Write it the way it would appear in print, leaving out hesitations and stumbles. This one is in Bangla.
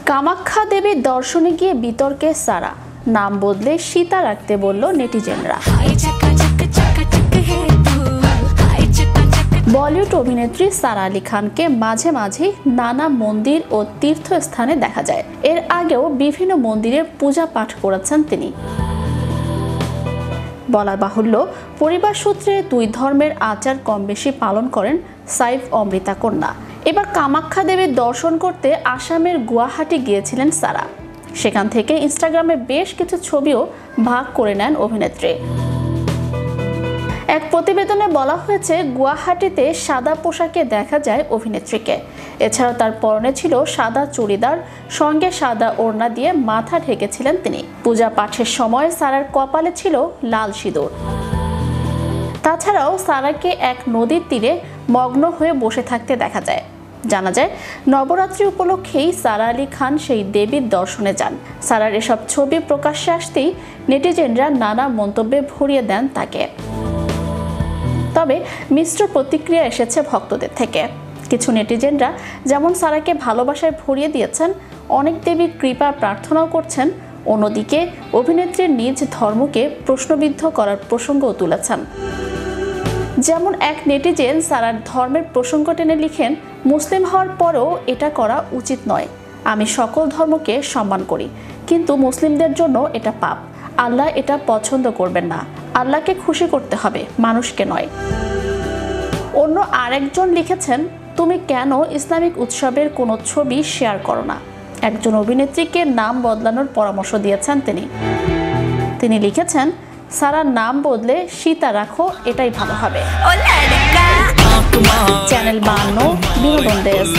কামাখ্যা দেবীর দর্শনে গিয়ে বিতর্কে সারা, নাম বদলে সীতা রাখতে বলল নেটিজেনরা। বলিউড অভিনেত্রী সারা আলী খানকে মাঝে মাঝে নানা মন্দির ও তীর্থস্থানে দেখা যায়। এর আগেও বিভিন্ন মন্দিরে পূজা পাঠ করেছেন তিনি। বলা বাহুল্য, পরিবার সূত্রে দুই ধর্মের আচার কম বেশি পালন করেন সাইফ অমৃতা কন্যা। এবার কামাখ্যা দেবীর দর্শন করতে আসামের গুয়াহাটি গিয়েছিলেন সারা। সেখান থেকে ইনস্টাগ্রামে বেশ কিছু ছবিও ভাগ করে নেন অভিনেত্রী। এক প্রতিবেদনে বলা হয়েছে, গুয়াহাটিতে সাদা পোশাকে দেখা যায় অভিনেত্রীকে। এছাড়াও তার পরনে ছিল সাদা চুড়িদার, সঙ্গে সাদা ওড়না দিয়ে মাথা ঢেকেছিলেন তিনি। পূজা পাঠের সময় সারার কপালে ছিল লাল সিঁদুর। তাছাড়াও সারাকে এক নদীর তীরে মগ্ন হয়ে বসে থাকতে দেখা যায়। জানা যায়, নবরাত্রি উপলক্ষেই সারা আলী খান সেই দেবীর দর্শনে যান। সারার এসব ছবি প্রকাশ্যে আসতেই নেটিজেনরা নানা মন্তব্যে ভরিয়ে দেন তাকে। তবে মিশ্র প্রতিক্রিয়া এসেছে ভক্তদের থেকে। কিছু নেটিজেনরা যেমন সারাকে ভালোবাসায় ভরিয়ে দিয়েছেন, অনেক দেবীর কৃপা প্রার্থনাও করছেন। অন্যদিকে অভিনেত্রীর নিজ ধর্মকে প্রশ্নবিদ্ধ করার প্রসঙ্গও তুলেছেন। যেমন এক নেটিজেন সারার ধর্মের প্রসঙ্গ টেনে লিখেন, মুসলিম হওয়ার পরেও এটা করা উচিত নয়। আমি সকল ধর্মকে সম্মান করি, কিন্তু মুসলিমদের জন্য এটা পাপ। আল্লাহ এটা পছন্দ করবেন না। আল্লাহকে খুশি করতে হবে, মানুষকে নয়। অন্য আরেকজন লিখেছেন, তুমি কেন ইসলামিক উৎসবের কোনো ছবি শেয়ার করো না? একজন অভিনেত্রীকে নাম বদলানোর পরামর্শ দিয়েছেন তিনি লিখেছেন, সারার নাম বদলে সীতা রাখো, এটাই ভালো হবে। চ্যানেল 52 বিনোদন ডেস্ক।